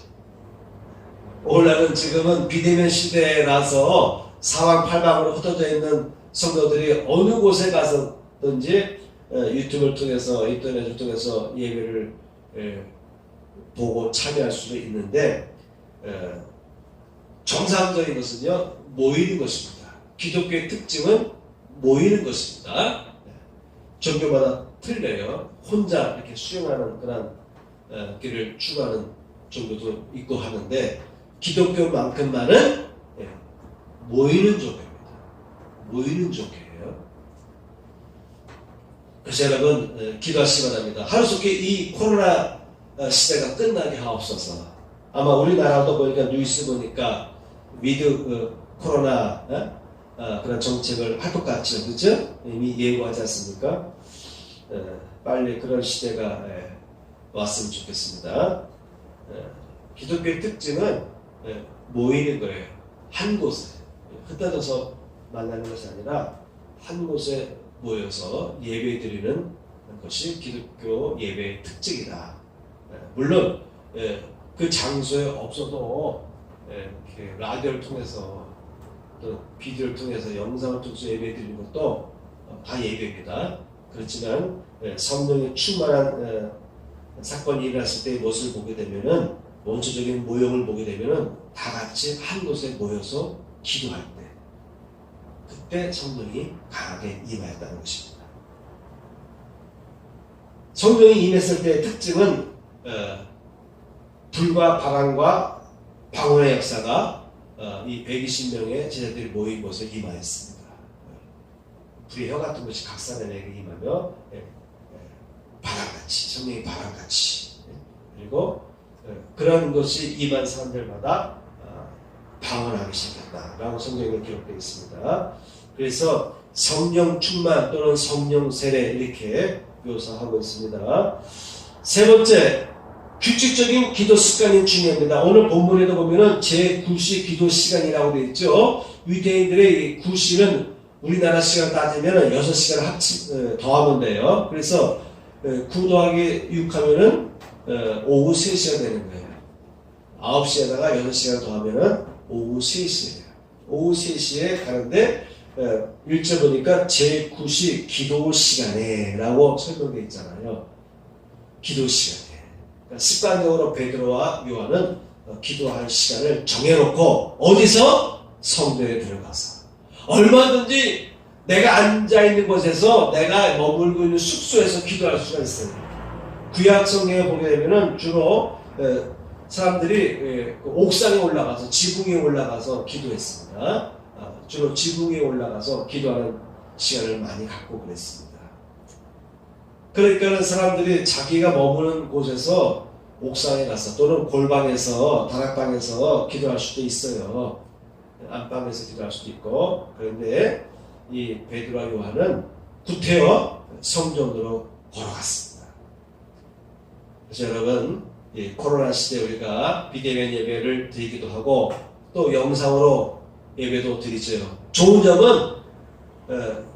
오늘날은 지금은 비대면 시대라서 사방팔방으로 흩어져 있는 성도들이 어느 곳에 가서든지 유튜브를 통해서 인터넷을 통해서 예배를 보고 참여할 수도 있는데 정상적인 것은요 모이는 것입니다. 기독교의 특징은 모이는 것입니다. 종교마다 틀려요. 혼자 이렇게 수용하는 그런 길을 추구하는 종교도 있고 하는데 기독교만큼만은 모이는 종교입니다. 모이는 종교예요. 그래서 여러분 기도하시기 바랍니다. 하루속히 이 코로나 시대가 끝나게 하옵소서. 아마 우리나라도 보니까 뉴스 보니까 위드 코로나 그런 정책을 할 것 같죠, 그렇죠? 이미 예고하지 않습니까? 빨리 그런 시대가 왔으면 좋겠습니다. 기독교의 특징은 모이는 거예요. 한 곳에 흩어져서 만나는 것이 아니라 한 곳에 모여서 예배 드리는 것이 기독교 예배의 특징이다. 물론 그 장소에 없어도 이렇게 라디오를 통해서 또 비디오를 통해서 영상을 통해서 예배 드리는 것도 다 예배입니다. 그렇지만 성령의 충만한 사건이 일어났을 때의 모습을 보게 되면은 원초적인 모형을 보게 되면은 다 같이 한 곳에 모여서 기도할 때 그때 성령이 강하게 임하였다는 것입니다. 성령이 임했을 때의 특징은 불과 방황과 방언의 역사가 이 120명의 제자들이 모인 곳에 임하였습니다. 불의 혀 같은 것이 각사에게 임하며 바람같이 성령이 바람같이 그리고 그런 것이 임한 사람들마다 방언하기 시작했다라고 성경에 기록되어 있습니다. 그래서 성령 충만 또는 성령 세례 이렇게 묘사하고 있습니다. 세 번째, 규칙적인 기도 습관이 중요합니다. 오늘 본문에도 보면은 제9시 기도 시간이라고 되어 있죠. 유대인들의 9시는 우리나라 시간 따지면 6시간을 더하면 돼요. 그래서 9 더하기 6 하면은 오후 3시가 되는 거예요. 9시에다가 6시간 더하면은 오후 3시예요. 오후 3시에 가는데 1절 보니까 제9시 기도 시간에 라고 설명되어 있잖아요. 기도 시간에. 그러니까 습관적으로 베드로와 요한은 기도할 시간을 정해놓고 어디서? 성도에 들어가서 얼마든지 내가 앉아있는 곳에서 내가 머물고 있는 숙소에서 기도할 수가 있어요. 구약 성경에 보게 되면은 주로 사람들이 옥상에 올라가서 지붕에 올라가서 기도했습니다. 주로 지붕에 올라가서 기도하는 시간을 많이 갖고 그랬습니다. 그러니까 사람들이 자기가 머무는 곳에서 옥상에 가서 또는 골방에서 다락방에서 기도할 수도 있어요. 안방에서 기도할 수도 있고. 그런데 이 베드로와 요한은 구태여 성전으로 걸어갔습니다. 그래서 여러분 이 코로나 시대에 우리가 비대면 예배를 드리기도 하고 또 영상으로 예배도 드리죠. 좋은 점은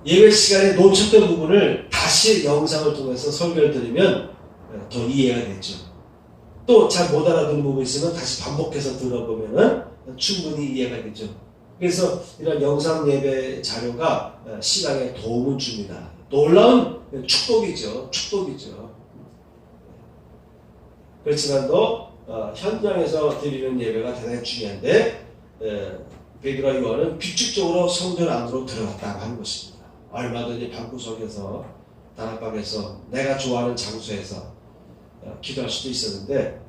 예배 시간에 놓쳤던 부분을 다시 영상을 통해서 설교를 드리면 더 이해가 되죠. 또 잘 못 알아듣는 부분이 있으면 다시 반복해서 들어보면 충분히 이해가 되죠. 그래서 이런 영상 예배 자료가 신앙에 도움을 줍니다. 놀라운 축복이죠. 축복이죠. 그렇지만도 현장에서 드리는 예배가 대단히 중요한데 베드로와 요한은 규칙적으로 성전 안으로 들어갔다고 하는 것입니다. 얼마든지 방구석에서 다락방에서 내가 좋아하는 장소에서 기도할 수도 있었는데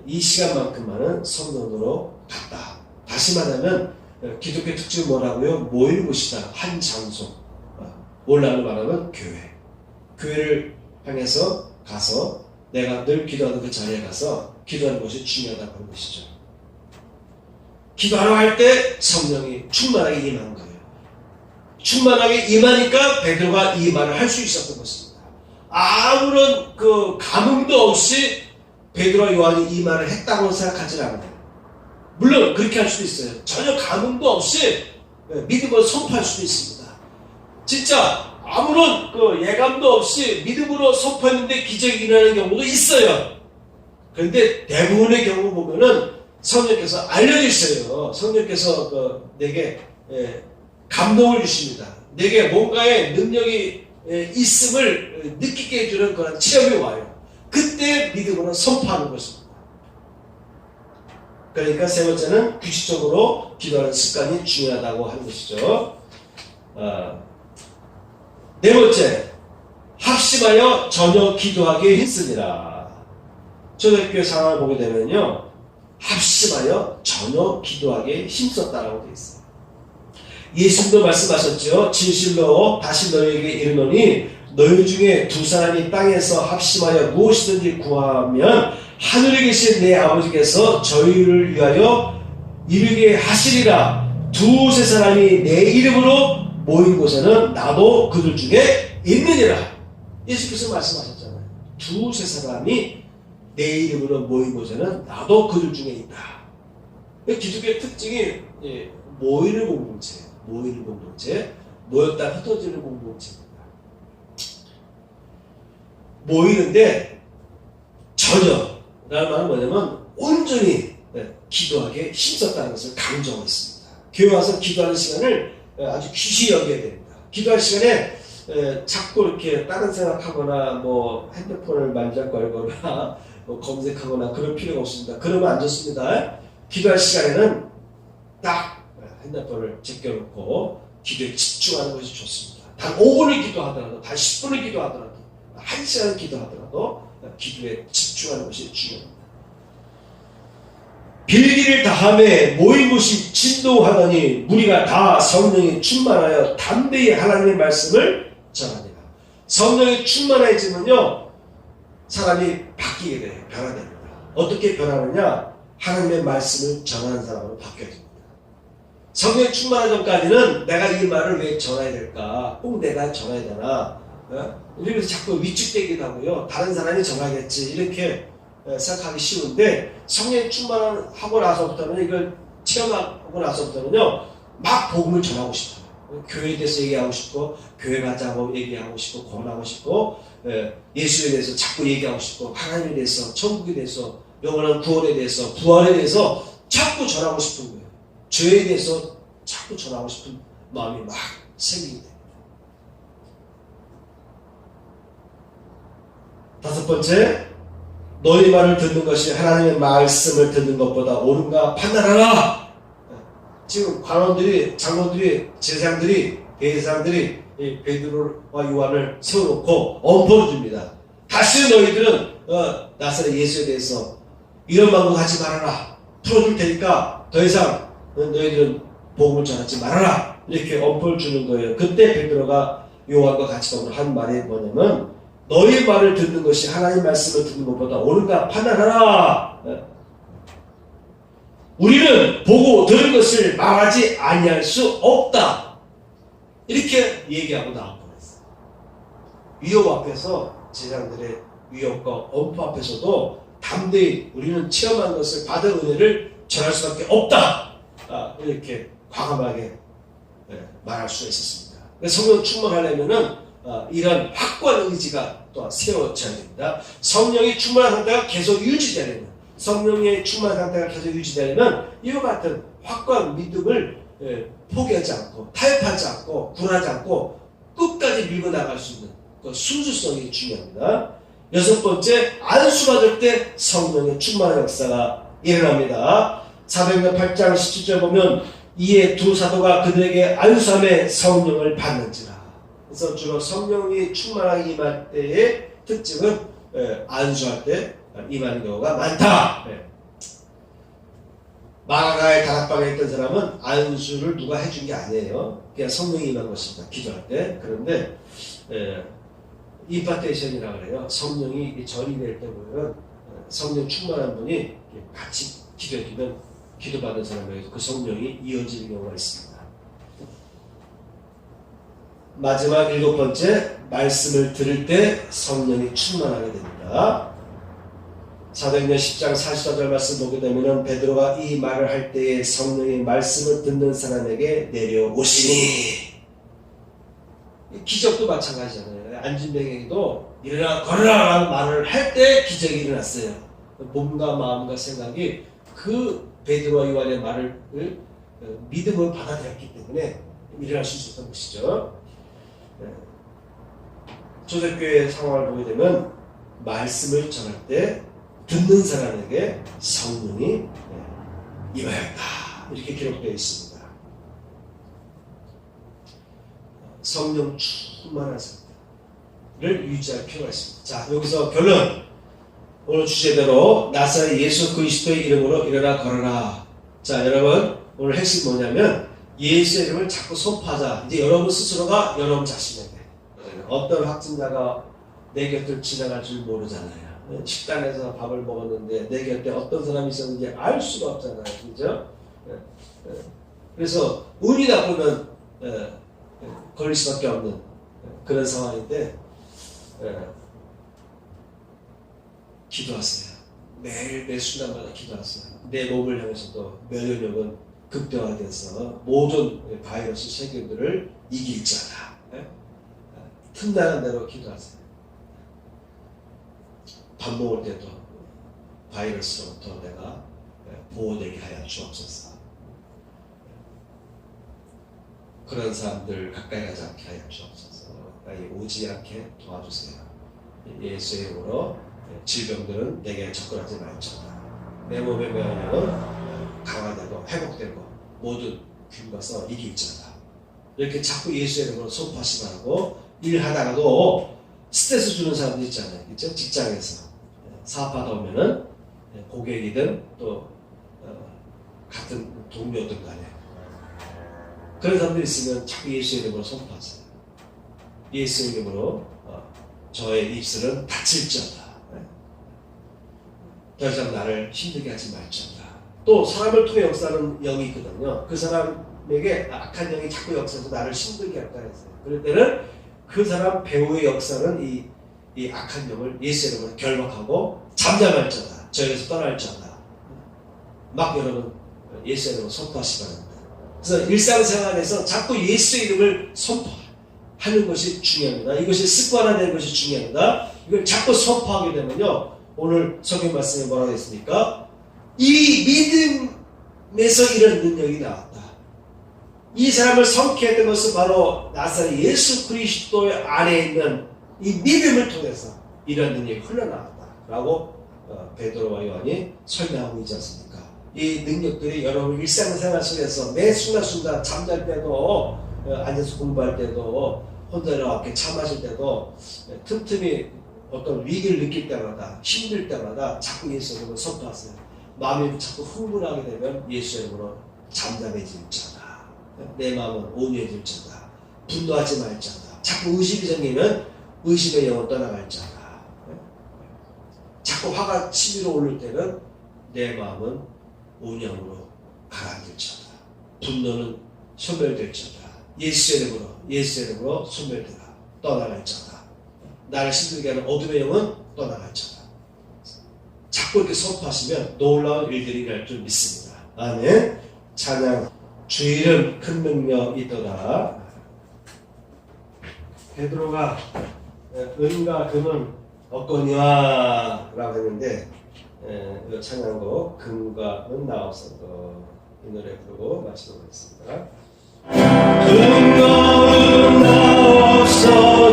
이 시간만큼만은 성전으로 갔다. 다시 말하면 기독교 특징은 뭐라고요? 모이는 곳이다. 한 장소. 오늘날로 말하면 교회. 교회를 향해서 가서 내가 늘 기도하는 그 자리에 가서 기도하는 것이 중요하다고 하는 것이죠. 기도하러 갈 때 성령이 충만하게 임한 거예요. 충만하게 임하니까 베드로가 이 말을 할 수 있었던 것입니다. 아무런 그 감흥도 없이 베드로와 요한이 이 말을 했다고 생각하지는 않아요. 물론 그렇게 할 수도 있어요. 전혀 감흥도 없이 믿음을 선포할 수도 있습니다. 진짜 아무런 그 예감도 없이 믿음으로 선포했는데 기적이 일어나는 경우도 있어요. 그런데 대부분의 경우 보면은 성령께서 알려주세요. 성령께서 내게 감동을 주십니다. 내게 뭔가의 능력이 있음을 느끼게 해주는 그런 체험이 와요. 그때 믿음으로 선포하는 것입니다. 그러니까 세 번째는 규칙적으로 기도하는 습관이 중요하다고 하는 것이죠. 네 번째, 합심하여 저녁 기도하기에 힘쓰니라. 초대교회 상황을 보게 되면요, 합심하여 저녁 기도하기에 힘썼다라고 되어 있어요. 예수님도 말씀하셨죠. 진실로 다시 너희에게 이르노니 너희 중에 두 사람이 땅에서 합심하여 무엇이든지 구하면 하늘에 계신 내 아버지께서 저희를 위하여 이르게 하시리라. 두세 사람이 내 이름으로 모인 곳에는 나도 그들 중에 있느니라. 예수께서 말씀하셨잖아요. 두세 사람이 내 이름으로 모인 곳에는 나도 그들 중에 있다. 기독교의 특징이 모이는 공동체, 모이는 공동체, 모였다 흩어지는 공동체입니다. 모이는데 전혀 라는 말은 뭐냐면 온전히 기도하기에 힘썼다는 것을 강조하고 있습니다. 교회 와서 기도하는 시간을 아주 귀시 여겨야 됩니다. 기도할 시간에 자꾸 이렇게 다른 생각하거나 뭐 핸드폰을 만져걸거나 뭐 검색하거나 그럴 필요가 없습니다. 그러면 안 좋습니다. 기도할 시간에는 딱 핸드폰을 제껴놓고 기도에 집중하는 것이 좋습니다. 단 5분을 기도하더라도, 단 10분을 기도하더라도, 1시간을 기도하더라도 기도에 집중하는 것이 중요합니다. 빌기를 다함에 모인 곳이 진동하더니 무리가 다 성령이 충만하여 담대히 하나님의 말씀을 전합니다. 성령이 충만해지면요, 사람이 바뀌게 돼요. 변화됩니다. 어떻게 변하느냐? 하나님의 말씀을 전하는 사람으로 바뀌어야 됩니다. 성령이 충만하기 전까지는 내가 이 말을 왜 전해야 될까? 꼭 내가 전해야 되나? 그래서 자꾸 위축되기도 하고요. 다른 사람이 전하겠지 이렇게 생각하기 쉬운데, 성령이 충만하고 나서부터는, 이걸 체험하고 나서부터는요, 막 복음을 전하고 싶어요. 교회에 대해서 얘기하고 싶고, 교회 가자고 얘기하고 싶고, 권하고 싶고, 예수에 대해서 자꾸 얘기하고 싶고, 하나님에 대해서, 천국에 대해서, 영원한 구원에 대해서, 부활에 대해서 자꾸 전하고 싶은 거예요. 죄에 대해서 자꾸 전하고 싶은 마음이 막 생기게 됩니다. 다섯 번째, 너희 말을 듣는 것이 하나님의 말씀을 듣는 것보다 옳은가 판단하라. 지금 관원들이, 장로들이, 제사장들이, 대제사장들이 베드로와 요한을 세워놓고 엄포를 줍니다. 다시 너희들은 나사렛 예수에 대해서 이런 방법 하지 말아라. 풀어줄 테니까 더 이상 너희들은 복음을 전하지 말아라. 이렇게 엄포를 주는 거예요. 그때 베드로가 요한과 같이 더불어 한 말이 뭐냐면, 너희 말을 듣는 것이 하나님 말씀을 듣는 것보다 옳은가 판단하라. 우리는 보고 들은 것을 말하지 아니할 수 없다. 이렇게 얘기하고 나올 뻔했어요. 위협 앞에서, 제사장들의 위협과 엄포 앞에서도 담대히 우리는 체험한 것을 받은 은혜를 전할 수밖에 없다. 이렇게 과감하게 말할 수가 있었습니다. 성령 충만하려면은 이런 확고한 의지가 또 세워져야 됩니다. 성령이 충만한 상태가 계속 유지되려면, 성령의 충만한 상태가 계속 유지되려면 이와 같은 확고한 믿음을 포기하지 않고, 타협하지 않고, 굴하지 않고 끝까지 밀고 나갈 수 있는 그 순수성이 중요합니다. 여섯 번째, 안수받을 때 성령의 충만한 역사가 일어납니다. 사도행전 8장 17절 보면, 이에 두 사도가 그들에게 안수함에 성령을 받는지라. 그래서 주로 성령이 충만하게 임할 때의 특징은 안수할 때 임하는 경우가 많다. 마가의 다락방에 있던 사람은 안수를 누가 해준 게 아니에요. 그냥 성령이 임한 것입니다. 기도할 때. 그런데 임파테이션이라고 그래요. 성령이 전이 될 때 보면 성령 충만한 분이 같이 기도해주면 기도받은 사람에게도 그 성령이 이어지는 경우가 있습니다. 마지막 7번째, 말씀을 들을 때 성령이 충만하게 됩니다. 사도행전 10장 44절 말씀 보게 되면 베드로가 이 말을 할 때에 성령이 말씀을 듣는 사람에게 내려오시니, 기적도 마찬가지잖아요. 안진뱅에게도 일어나 걸어라 라는 말을 할 때 기적이 일어났어요. 몸과 마음과 생각이 그 베드로와 요한의 말을 믿음을 받아들였기 때문에 일어날 수 있었던 것이죠. 초대교회 상황을 보게 되면 말씀을 전할 때 듣는 사람에게 성령이 임하였다 이렇게 기록되어 있습니다. 성령 충만한 상태를 유지할 필요가 있습니다. 자, 여기서 결론. 오늘 주제대로 나사렛 예수 그리스도의 이름으로 일어나 걸어라. 자, 여러분 오늘 핵심 뭐냐면 예수의 이름을 자꾸 선포하자. 이제 여러분 스스로가 여러분 자신에게, 어떤 확진자가 내 곁을 지나갈 줄 모르잖아요. 식당에서 밥을 먹었는데 내 곁에 어떤 사람이 있었는지 알 수가 없잖아요. 그죠? 그래서 운이 나쁘면 걸릴 수밖에 없는 그런 상황인데, 기도하세요. 매일 매 순간마다 기도하세요. 내 몸을 향해서도 면역력은 극대화돼서 모든 바이러스 세균들을 이길 자다. 틈나는 대로 기도하세요. 밥 먹을 때도 바이러스로부터 내가 보호되게 하여 주옵소서. 그런 사람들 가까이 가지 않게 하여 주옵소서. 오지 않게 도와주세요. 예수의 이름으로 질병들은 내게 접근하지 말지어다. 내 몸의 면역력은 강화되고 회복되고 모든 균과 싸워 이길지어다. 이렇게 자꾸 예수의 이름으로 선포하시 바라고, 일하다가도 스트레스 주는 사람들 있잖아요. 그렇죠? 직장에서 사업하다 오면은 고객이든 또 같은 동료든 간에 그런 사람들이 있으면 자꾸 예수의 이름으로 선포하세요. 예수의 이름으로 저의 입술은 닫힐지어다. 더 이상 나를 힘들게 하지 말지어다. 또 사람을 통해 역사하는 영이 있거든요. 그 사람에게 악한 영이 자꾸 역사해서 나를 힘들게 할까 했어요. 그럴 때는 그 사람 배우의 역사는 이 악한 영을 예수의 이름으로 결박하고 잠잠할지어다. 저에게서 떠날지어다. 막 여러분 예수의 이름으로 선포하시 바랍니다. 그래서 일상생활에서 자꾸 예수의 이름을 선포하는 것이 중요합니다. 이것이 습관화되는 것이 중요합니다. 이걸 자꾸 선포하게 되면요, 오늘 성경 말씀에 뭐라고 했습니까? 이 믿음에서 이런 능력이 나왔다. 이 사람을 성취했던 것은 바로 나사렛 예수 그리스도 안에 있는 이 믿음을 통해서 이런 능력이 흘러나왔다 라고 베드로와 요한이 설명하고 있지 않습니까? 이 능력들이 여러분 일상생활 속에서 매 순간순간 잠잘 때도, 앉아서 공부할 때도, 혼자 이렇게 차 마실 때도, 틈틈이 어떤 위기를 느낄 때마다, 힘들 때마다 자꾸 예수 이름으로 선포하세요. 마음이 자꾸 흥분하게 되면 예수 이름으로 잠잠해질 자다. 내 마음은 온유해질 자다. 분노하지 말 자다. 자꾸 의심이 생기면 의심의 영은 떠나갈 자다. 자꾸 화가 치밀어 오를 때는 내 마음은 온영으로 가라앉을 자다. 분노는 소멸될 자다. 예수의 이름으로 소멸되라. 떠나갈 자다. 나를 힘들게 하는 어둠의 영은 떠나갈 자다. 자꾸 이렇게 선포하시면 놀라운 일들이 일어날 줄 믿습니다. 아멘. 찬양. 주 이름 큰 능력 있도다. 베드로가 은과 금은 없거니와 라고 했는데, 이 찬양곡 금과 은 나옵소서 이 노래 부르고 마치도록 하겠습니다. 금과 은 나옵소서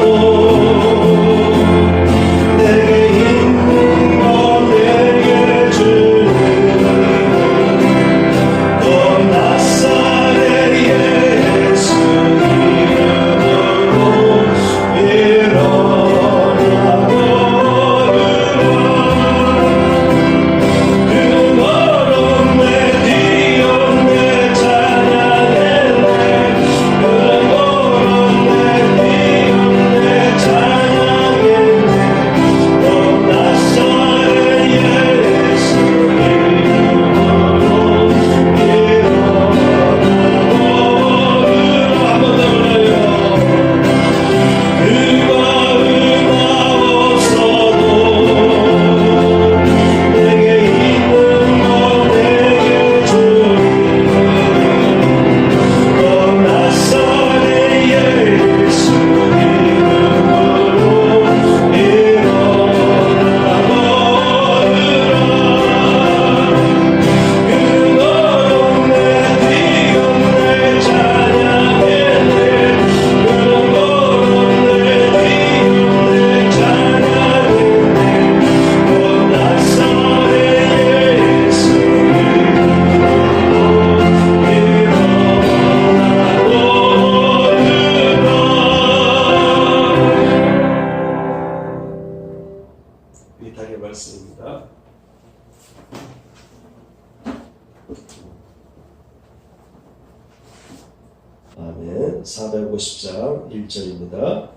Oh 말씀입니다. 아멘. 450장 1절입니다.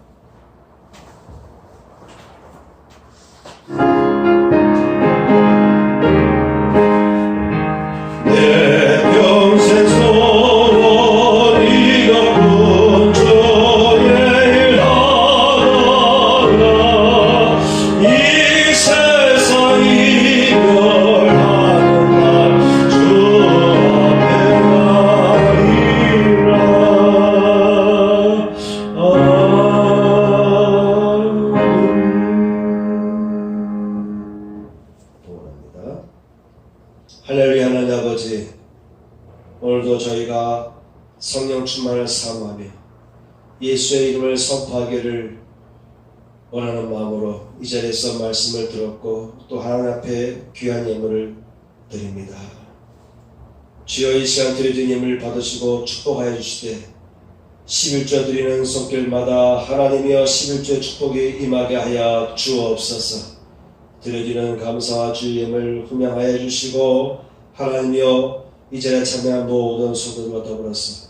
내 평생 소원 이것뿐 주의 일하라. 이 세상 이별하는 날 주 앞에 가리라. 동원합니다. 할렐루야. 하나님 아버지, 오늘도 저희가 성령 충만을 사모하며 예수의 이름을 선포하기를 원하는 마음으로 이 자리에서 말씀을 들었고 또 하나님 앞에 귀한 예물을 드립니다. 주여, 이 시간 드려진 예물을 받으시고 축복하여 주시되 11조 드리는 손길마다 하나님이여 11조의 축복이 임하게 하여 주옵소서. 드려지는 감사와 주의 예물 분양하여 주시고 하나님이여 이 자리에 참여한 모든 성도들과 더불어서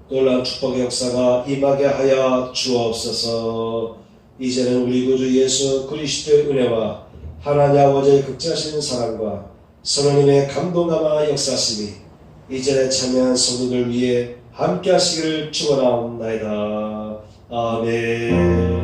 놀라운 축복의 역사가 임하게 하여 주옵소서. 이제는 우리 구주 예수 그리스도의 은혜와 하나님 아버지의 극진하신 사랑과 성령님의 감동감화 역사심이 이 자리에 참여한 성도들 위해 함께 하시기를 축원하옵나이다. 아멘.